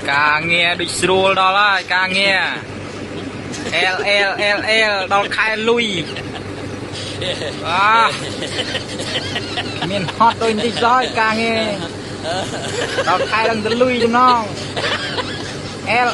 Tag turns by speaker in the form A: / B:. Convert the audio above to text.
A: càng nghe địch srul đó là càng nghe L đó khai lui miền hot tôi đi rồi càng nghe đó khai đang lui cho nó L